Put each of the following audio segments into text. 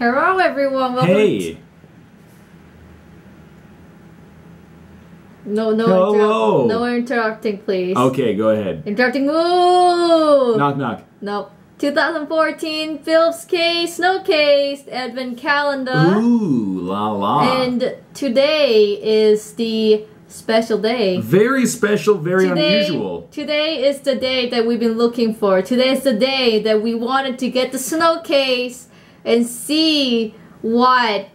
Hello, everyone. Welcome. Hey. No, Hello. no interrupting, please. Okay, go ahead. Interrupting. Ooh. Knock, knock. Nope. 2014 Phillips Snowcase Advent Calendar. Ooh, la la. And today is the special day. Very special, very unusual. Today is the day that we've been looking for. Today is the day that we wanted to get the Snowcase and see what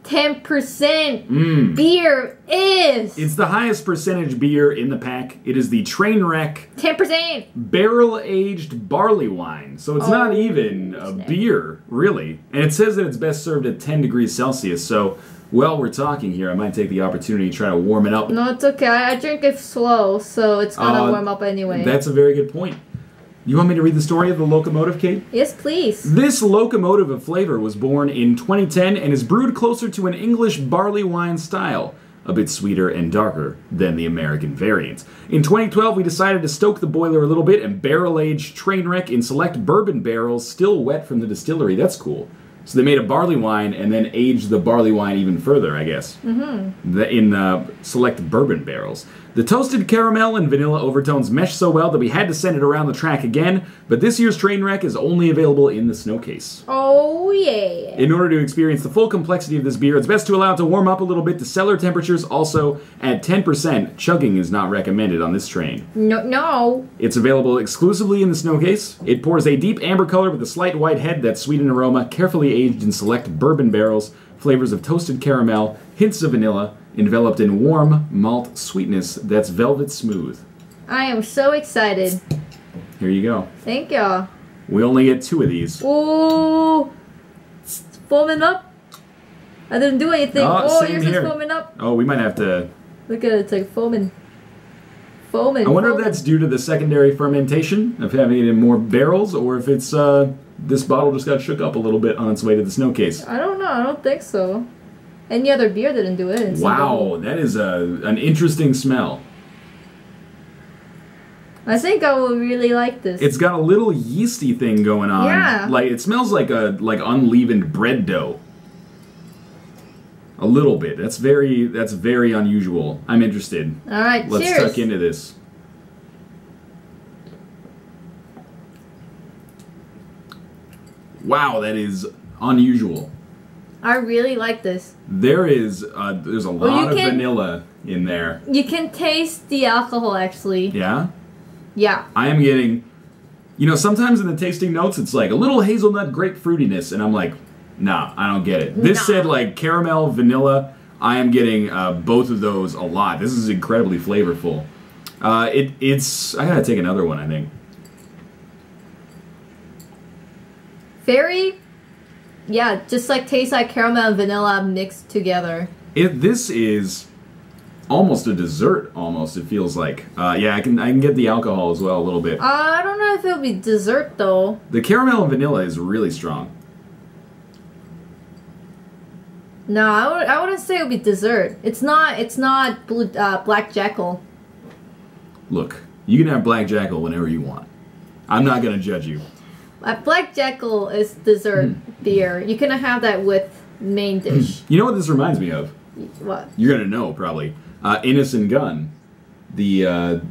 10% beer is. It's the highest percentage beer in the pack. It is the Trainwreck 10%. barrel-aged barley wine. So it's not even a beer, really. And it says that it's best served at 10 degrees Celsius. So while we're talking here, I might take the opportunity to try to warm it up. No, it's okay. I drink it slow, so it's gonna warm up anyway. That's a very good point. You want me to read the story of the locomotive, Kate? Yes, please. This locomotive of flavor was born in 2010 and is brewed closer to an English barley wine style, a bit sweeter and darker than the American variant. In 2012, we decided to stoke the boiler a little bit and barrel-age Trainwreck in select bourbon barrels still wet from the distillery. That's cool. So they made a barley wine and then aged the barley wine even further, I guess, in select bourbon barrels. The toasted caramel and vanilla overtones mesh so well that we had to send it around the track again, but this year's Trainwreck is only available in the Snowcase. Oh, yeah. In order to experience the full complexity of this beer, it's best to allow it to warm up a little bit to cellar temperatures. Also, at 10%, chugging is not recommended on this train. No. It's available exclusively in the Snowcase. It pours a deep amber color with a slight white head that's sweet in aroma, carefully aged in select bourbon barrels, flavors of toasted caramel, hints of vanilla, enveloped in warm malt sweetness that's velvet smooth. I am so excited. Here you go. Thank y'all. We only get 2 of these. Ooh. It's foaming up. I didn't do anything. Same yours here. is foaming up. Oh, we might have to... Look at it. It's like foaming. Foaming. I wonder if that's due to the secondary fermentation of having it in more barrels, or if it's this bottle just got shook up a little bit on its way to the Snowcase. I don't know. I don't think so. Any other beer didn't do it. Wow, that is an interesting smell. I think I will really like this. It's got a little yeasty thing going on. Yeah. Like it smells like unleavened bread dough. A little bit. That's very unusual. I'm interested. All right, Let's cheers. tuck into this. Wow, that is unusual. I really like this. There's a lot of vanilla in there. You can taste the alcohol, actually. Yeah? Yeah. I am getting... You know, sometimes in the tasting notes, it's like a little hazelnut grapefruitiness, and I'm like, nah, I don't get it. This said, like, caramel, vanilla. I am getting both of those a lot. This is incredibly flavorful. It's... I gotta take another one, I think. Very... Yeah, just like tastes like caramel and vanilla mixed together. This is almost a dessert, almost, it feels like. Yeah, I can get the alcohol as well a little bit. I don't know if it'll be dessert, though. The caramel and vanilla is really strong. No, I wouldn't say it'll be dessert. It's not Black Jackal. Look, you can have Black Jackal whenever you want. I'm not going to judge you. Black Jackal is dessert beer. You can have that with main dish. You know what this reminds me of? What? You're going to know, probably. Innocent Gun. The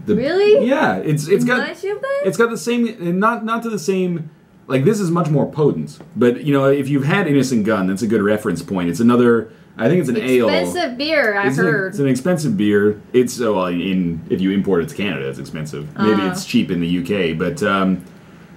Really? Yeah, it's got... Night Shield there? It's got the same... Not to the same... Like, this is much more potent. But, you know, if you've had Innocent Gun, that's a good reference point. It's another... I think it's an ale. Expensive beer, I heard. It's an expensive beer. It's... Well, if you import it to Canada, it's expensive. Maybe it's cheap in the UK, but...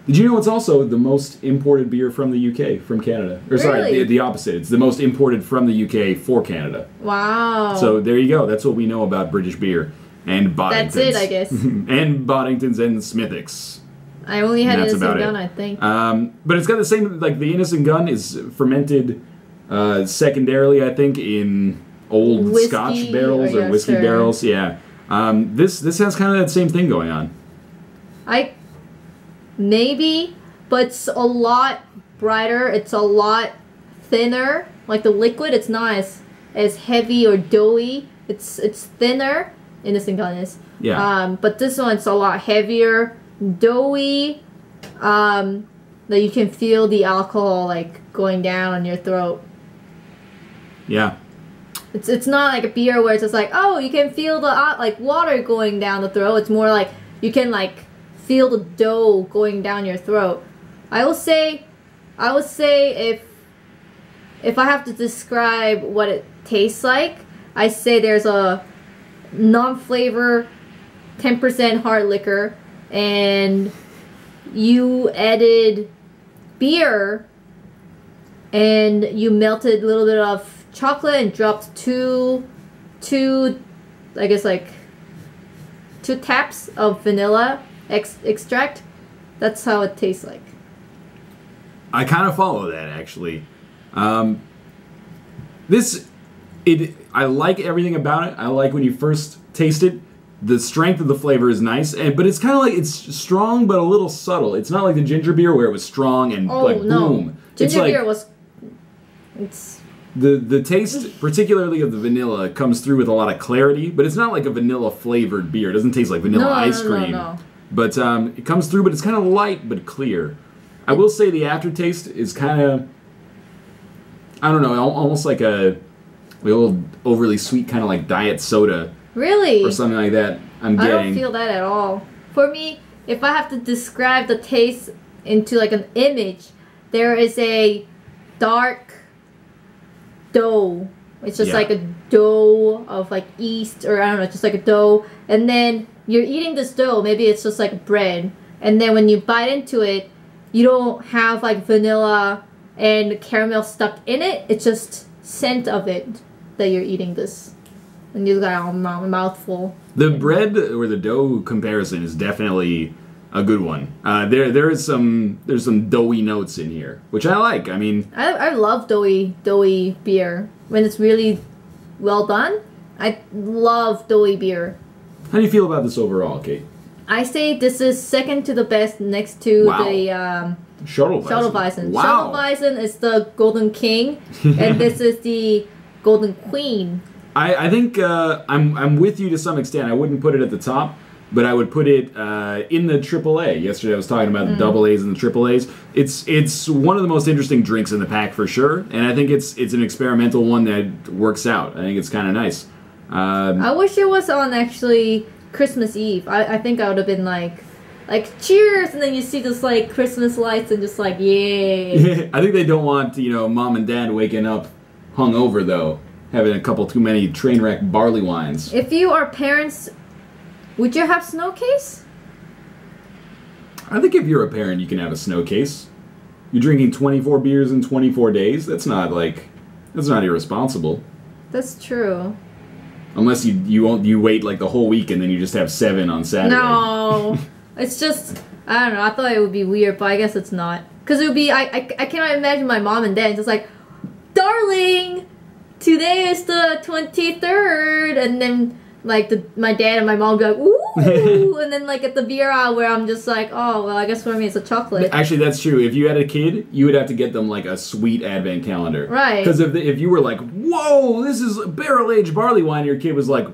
Did you know it's also the most imported beer from the UK, from Canada? Or sorry, the opposite. It's the most imported from the UK for Canada. Wow. So there you go. That's what we know about British beer. And Boddingtons. That's it, I guess. And Boddingtons and Smithwick's. I only had Innocent Gun, I think. But it's got the same, like the Innocent Gun is fermented secondarily, I think, in old whiskey, Scotch barrels or whiskey barrels. Yeah. This has kind of that same thing going on. Maybe, but it's a lot brighter. It's a lot thinner. Like the liquid, it's not as heavy or doughy. It's thinner. Innocent Gun is. Yeah. But this one's a lot heavier, doughy, that you can feel the alcohol like going down on your throat. Yeah. It's not like a beer where it's just like, oh, you can feel the like water going down the throat. It's more like you can like feel the dough going down your throat. I would say if I have to describe what it tastes like, I say there's a non-flavor 10% hard liquor, and you added beer and you melted a little bit of chocolate and dropped two I guess like 2 taps of vanilla extract. That's how it tastes like. I kind of follow that, actually. I like everything about it. I like when you first taste it. The strength of the flavor is nice, but it's kind of like it's strong but a little subtle. It's not like the ginger beer where it was strong and boom. Ginger beer was. It's the taste, particularly of the vanilla, comes through with a lot of clarity, but it's not like a vanilla flavored beer. It doesn't taste like vanilla ice cream. No. But it comes through, but it's kind of light but clear. I will say the aftertaste is kind of, I don't know, almost like a little overly sweet kind of like diet soda. Really? Or something like that. I don't feel that at all. For me, if I have to describe the taste into like an image, there is a dark dough. It's just like a dough of like yeast, or I don't know, just like a dough. And then you're eating this dough, maybe it's just like bread. And then when you bite into it, you don't have like vanilla and caramel stuck in it. It's just scent of it that you're eating this. And you got a mouthful. The bread or the dough comparison is definitely a good one. There's some doughy notes in here, which I like. I mean, I love doughy beer when it's really well done. I love doughy beer. How do you feel about this overall, Kate? I say this is second to the best, next to the Shuttleweizen. Wow. Shuttleweizen is the Golden King, and this is the Golden Queen. I think I'm with you to some extent. I wouldn't put it at the top, but I would put it in the AAA. Yesterday I was talking about the double A's and the triple A's. It's one of the most interesting drinks in the pack for sure, and I think it's an experimental one that works out. I think it's kind of nice. I wish it was on actually Christmas Eve. I think I would have been like cheers, and then you see this like Christmas lights and just like yay. I think they don't want mom and dad waking up hungover though. Having a couple too many train wreck barley wines. If you are parents, would you have Snowcase? I think if you're a parent, you can have a Snowcase. You're drinking 24 beers in 24 days. That's not irresponsible. That's true. Unless you wait like the whole week and then you just have 7 on Saturday. No, it's just I don't know. I thought it would be weird, but I guess it's not. Because it would be I cannot imagine my mom and dad just like, darling, today is the 23rd, and then like my dad and my mom would be like, ooh, and then like at the beer hour, I'm just like, oh well, I guess for me it's a chocolate. Actually, that's true. If you had a kid, you would have to get them like a sweet advent calendar, right? Because if you were like, whoa, this is barrel aged barley wine, your kid was like,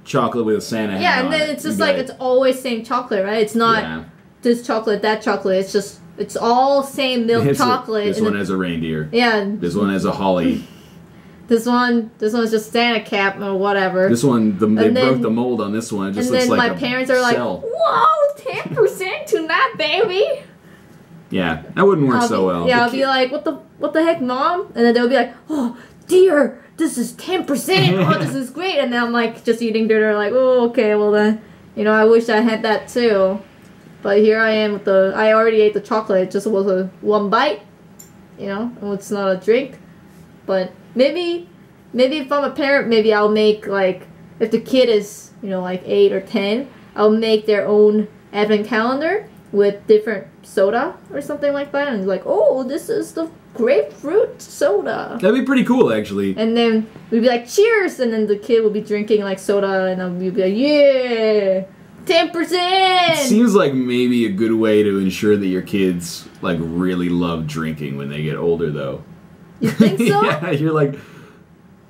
chocolate with a Santa hat. Yeah, and then it's just like it's always same chocolate, right? It's not this chocolate, that chocolate. It's all same milk chocolate. This one has a reindeer. Yeah. This one has a holly. This one's just Santa cap or whatever. This one, they broke the mold on this one. It just looks like my parents are like, whoa, 10% to that, baby. Yeah, that wouldn't work so well. Yeah, I'll be like, what the heck, mom? And then they'll be like, oh, dear, this is 10%. Oh, this is great. And then I'm like, just eating dinner, like, oh, okay, well then, I wish I had that too. But here I am with I already ate the chocolate. It just was a one bite, it's not a drink. But maybe if I'm a parent, maybe I'll make like, if the kid is, like 8 or 10, I'll make their own advent calendar with different soda or something like that. And like, oh, this is the grapefruit soda. That'd be pretty cool, actually. And then we'd be like, cheers! And then the kid would be drinking like soda, and then we'd be like, yeah! 10%! It seems like maybe a good way to ensure that your kids like really love drinking when they get older, though. You think so? Yeah, you're like,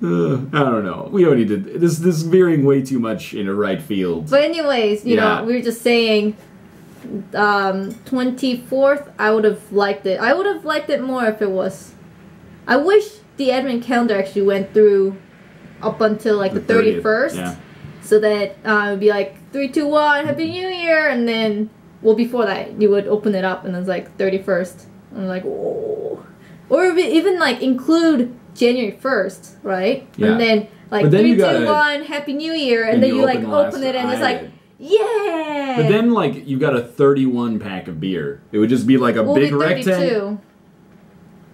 I don't know. We don't need to. This is veering way too much in a right field. But anyways, we were just saying, 24th, I would have liked it. I would have liked it more if it was. I wish the advent calendar actually went through up until like the 31st. Yeah. So that it would be like 3, 2, 1, Happy New Year, and then before that you would open it up and it's like 31st. And I'm like, oh, or even like include January 1st, right? Yeah. And then like 3, 2, 1, Happy New Year, and then you like open it and it's like, yeah. But then like you got a 31 pack of beer. It would just be like a big rectangle.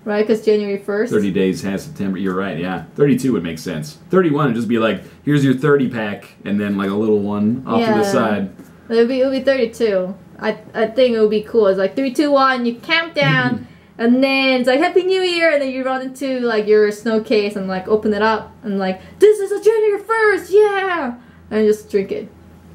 Right, because January 1st. 30 days has September. You're right, yeah. 32 would make sense. 31 would just be like, here's your 30 pack, and then like a little one off to the side. It would be 32. I think it would be cool. It's like 3, 2, 1, you count down, and then it's like Happy New Year, and then you run into like your Snowcase and like open it up, and like, this is a January 1st, yeah! And just drink it.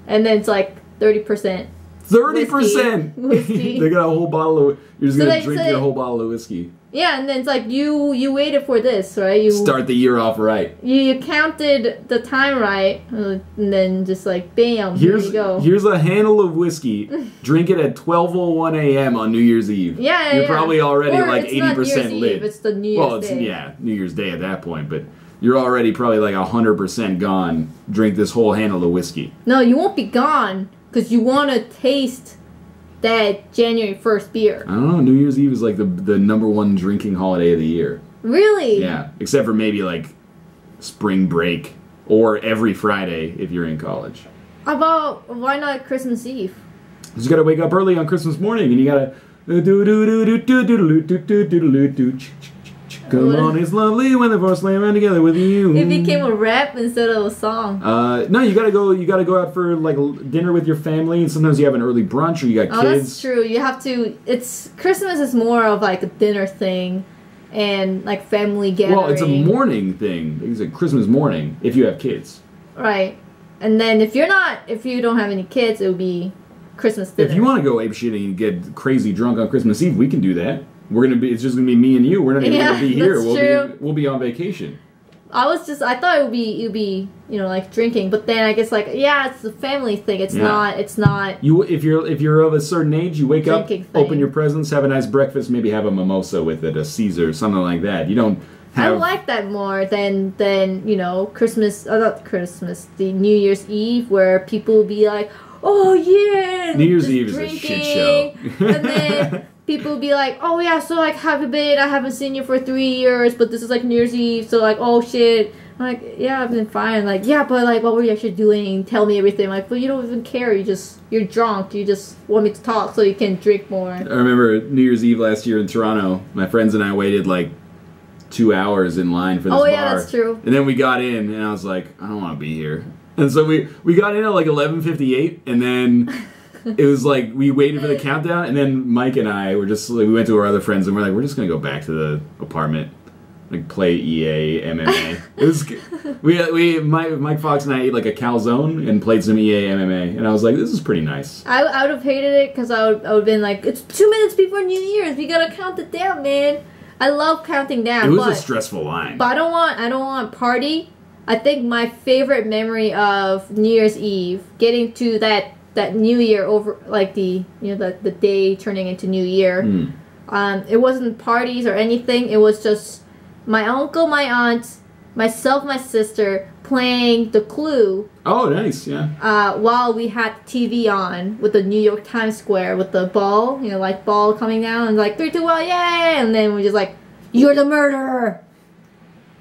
And then it's like 30%. 30%! Whiskey. They got a whole bottle of... You're just going to drink your whole bottle of whiskey. Yeah, and then it's like you waited for this, right? You start the year off right. You counted the time right, and then just like, bam, here you go. Here's a handle of whiskey. Drink it at 12:01 a.m. on New Year's Eve. Yeah, You're probably already or like it's 80% lit. Eve, it's the New Year's Day. Yeah, New Year's Day at that point, but you're already probably like 100% gone. Drink this whole handle of whiskey. No, you won't be gone, because you want to taste that January 1st beer. I don't know. New Year's Eve is like the #1 drinking holiday of the year. Really? Yeah, except for maybe like spring break or every Friday if you're in college. How about, why not Christmas Eve? You just gotta wake up early on Christmas morning and you gotta come on, it's lovely when the four sleigh around together with you. It became a rap instead of a song. No, you gotta go out for like dinner with your family, and sometimes you have an early brunch or you got kids. Oh, that's true. You have to. Christmas is more of like a dinner thing, and like family gathering. Well, it's a morning thing. It's a Christmas morning if you have kids. Right, and then if you don't have any kids, it would be Christmas dinner. If you want to go apeshit and get crazy drunk on Christmas Eve, we can do that. It's just gonna be me and you. We're not even gonna be here. We'll be on vacation. I thought it would be like drinking, but then I guess like it's a family thing. It's not. You if you're of a certain age, you wake up, open your presents, have a nice breakfast, maybe have a mimosa with it, a Caesar, something like that. You don't have. I like that more than Christmas. Not Christmas. The New Year's Eve, where people will be like, oh yeah, New Year's Eve is a shit show, and then. People will be like, oh yeah, so like, have a bit, I haven't seen you for 3 years, but this is like New Year's Eve, so like, oh shit. I'm like, yeah, I've been fine. Like, yeah, but like, what were you actually doing? Tell me everything. Like, but you don't even care. You're drunk. You just want me to talk so you can drink more. I remember New Year's Eve last year in Toronto. My friends and I waited like 2 hours in line for this bar. Oh yeah, that's true. And then we got in, and I was like, I don't want to be here. And so we got in at like 11:58, and then. It was like we waited for the countdown, and then Mike and I were just like, we went to our other friends, and we're like, we're just gonna go back to the apartment, like play EA MMA. It was Mike Fox and I ate like a calzone and played some EA MMA, and I was like, this is pretty nice. I would have hated it because I would have been like, it's 2 minutes before New Year's, we gotta count it down, man. I love counting down. It was a stressful line. But I don't want party. I think my favorite memory of New Year's Eve, getting to that New Year over, like the day turning into New Year. It wasn't parties or anything. It was just my uncle, my aunt, myself, my sister playing the Clue. Oh, nice, yeah. While we had TV on with the New York Times Square with the ball, like ball coming down and like 3, 2, 1, yay! And then we're just like, you're the murderer.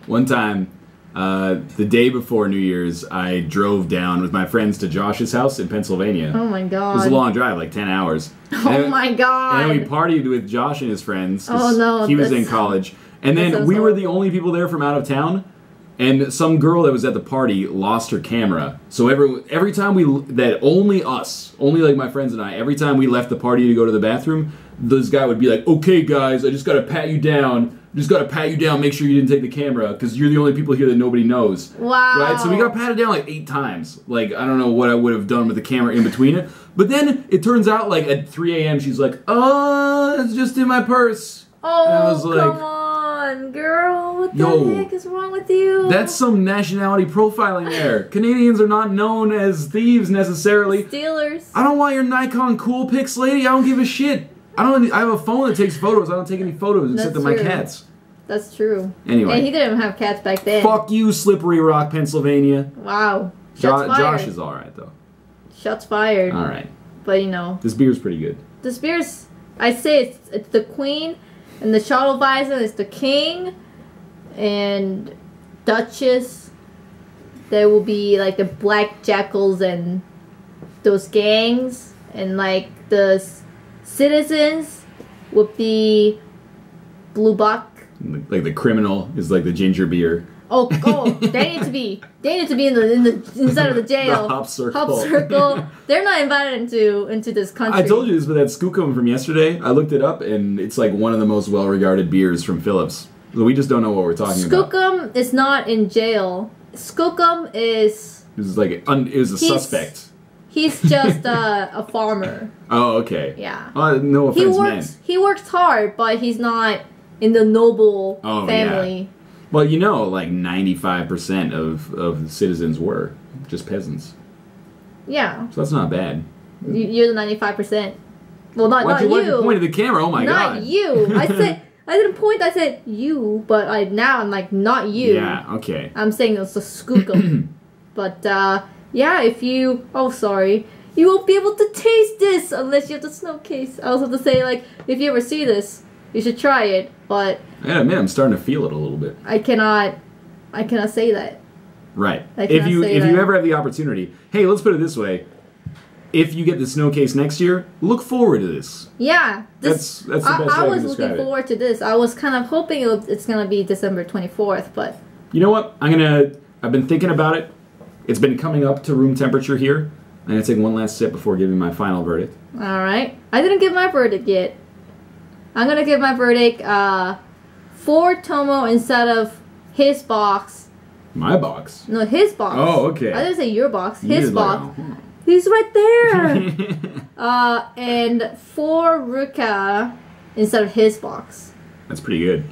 One time. The day before New Year's, I drove down with my friends to Josh's house in Pennsylvania. Oh my god. It was a long drive, like 10 hours. Oh my god. And then we partied with Josh and his friends. Oh no. He was in college. And then we were the only people there from out of town. And some girl that was at the party lost her camera. So every time only like my friends and I, every time we left the party to go to the bathroom, this guy would be like, okay guys, I just gotta pat you down. Make sure you didn't take the camera, because you're the only people here that nobody knows. Wow. Right? So we got patted down like 8 times. Like, I don't know what I would have done with the camera in between it. But then it turns out, like, at 3 a.m., she's like, oh, it's just in my purse. Oh, and I was like, come on. on, girl. What the Yo, heck is wrong with you? That's some nationality profiling there. Canadians are not known as thieves necessarily. Steelers. I don't want your Nikon cool pics, lady. I don't give a shit. I have a phone that takes photos. I don't take any photos except of my cats. That's true. Anyway. And he didn't have cats back then. Fuck you, Slippery Rock, Pennsylvania. Wow. Shots fired. Josh is alright, though. Shots fired. Alright. But, you know. This beer's pretty good. This beer's, I'd say it's the queen, and the Charlevison is the king, and Duchess. There will be, like, the Black Jackals and those gangs, and, like, the citizens would be Blue Buck. Like the criminal is like the ginger beer. Oh, they need to be in the inside of the jail. The hop circle. Hop circle. They're not invited into this country. I told you this with that Skookum from yesterday. I looked it up, and it's like one of the most well-regarded beers from Phillips. So we just don't know what we're talking about. Skookum is not in jail. Skookum is. This is like it was a suspect. He's just a farmer. Oh, okay. Yeah. No offense, man. He works hard, but he's not in the noble family. Yeah. Well, you know, like 95% of the citizens were just peasants. Yeah. So that's not bad. You're the 95%. Well, not you. Why'd you point at the camera? Oh my god. Not you. I didn't point. I said you, but now I'm like not you. Yeah. Okay. I'm saying it's a skookum. But yeah, if you you won't be able to taste this unless you have the Snowcase. I also have to say, like, if you ever see this, you should try it. But I gotta admit, I'm starting to feel it a little bit. I cannot say that. Right. If you ever have the opportunity, hey, let's put it this way: if you get the Snowcase next year, look forward to this. Yeah, that's the best way I can describe it. I was looking forward to this. I was kind of hoping it's gonna be December 24th, but you know what? I've been thinking about it. It's been coming up to room temperature here. I'm gonna take one last sip before giving my final verdict. All right. I didn't give my verdict yet. I'm gonna give my verdict 4 Tomo instead of his box. My box? No, his box. Oh, okay. I didn't say your box. His box. He's right there. And 4 Ruka instead of his box. That's pretty good.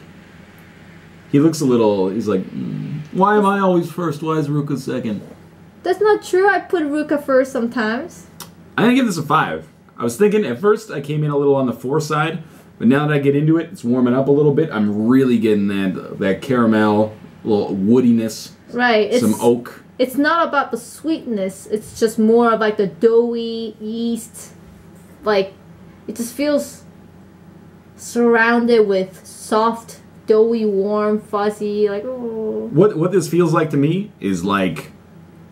He looks a little. He's like, why am I always first? Why is Ruka second? That's not true. I put Ruka first sometimes. I'm gonna give this a 5. I was thinking at first I came in a little on the 4 side. But now that I get into it, it's warming up a little bit. I'm really getting that caramel, little woodiness. Right. Some oak. It's not about the sweetness. It's just more of like the doughy yeast. Like, it just feels surrounded with soft, doughy, warm, fuzzy. Like, oh. What this feels like to me is like,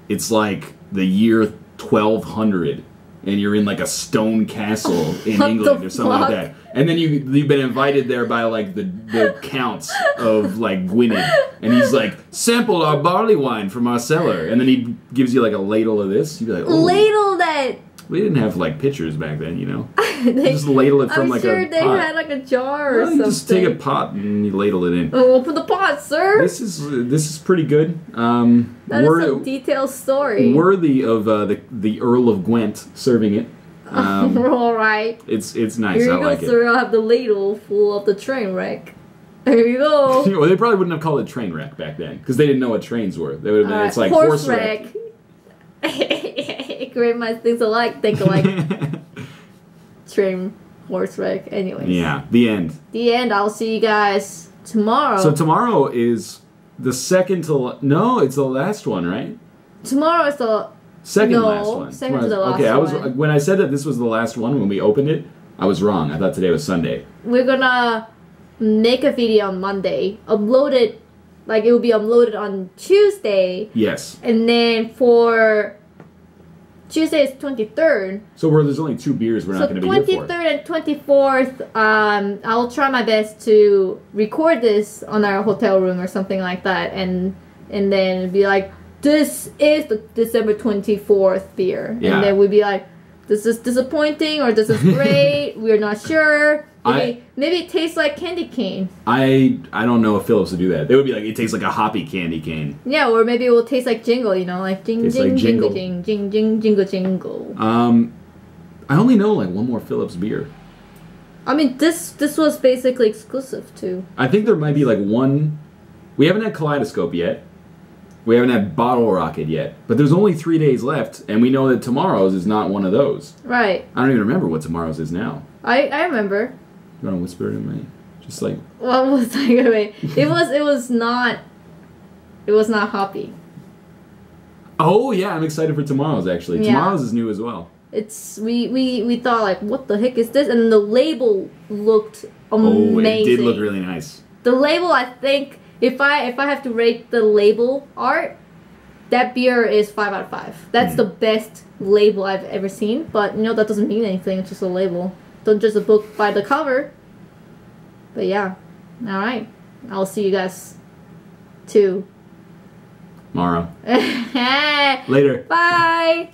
it's like the year 1200. And you're in like a stone castle in England or something like that. And then you've been invited there by like the counts of like Gwynedd. And he's like, sample our barley wine from our cellar. And then he gives you like a ladle of this. You'd be like, oh. Ladle that! We didn't have like pitchers back then, you know. Just ladle it from like a pot. I'm sure they had like a jar or something. You just take a pot and you ladle it in. Oh, open the pot, sir. This is pretty good. That is a detailed story. Worthy of the Earl of Gwent serving it. All right. It's nice. Here I you like go, sir. I'll have the ladle full of the train wreck. There you go. Well, they probably wouldn't have called it train wreck back then because they didn't know what trains were. They would have been. It's like horse wreck. Great minds think alike. Train, horse wreck. Anyways. Yeah. The end. The end. I'll see you guys tomorrow. So tomorrow is the second to no, it's the last one, right? Tomorrow is the last one. Second to the last one. Okay, when I said that this was the last one when we opened it, I was wrong. I thought today was Sunday. We're gonna make a video on Monday. Upload it, like it will be uploaded on Tuesday. Yes. And then for Tuesday is 23rd. So there's only 2 beers we're not going to be here for. 23rd and 24th, I'll try my best to record this on our hotel room or something like that, and then be like, this is the December 24th beer. Yeah. And then we'd be like, this is disappointing or this is great. We're not sure. Maybe it tastes like candy cane. I don't know if Phillips would do that. They would be like, it tastes like a hoppy candy cane. Yeah, or maybe it will taste like jingle, you know, like jing jing jingle jing jing jing jingle jingle. I only know like one more Phillips beer. I mean, this was basically exclusive to. I think there might be like one. We haven't had Kaleidoscope yet. We haven't had Bottle Rocket yet. But there's only 3 days left, and we know that tomorrow's is not one of those. Right. I don't even remember what tomorrow's is now. I remember. You want to whisper it in me? Just like. What was I going? It was not. It was not hoppy. Oh yeah, I'm excited for tomorrow's actually. Yeah. Tomorrow's is new as well. It's we thought like, what the heck is this? And the label looked amazing. Oh, it did look really nice. The label, I think, if I have to rate the label art, that beer is 5 out of 5. That's the best label I've ever seen. But you know, that doesn't mean anything. It's just a label. Don't judge a book by the cover. But yeah, all right. I'll see you guys tomorrow. Later. Bye.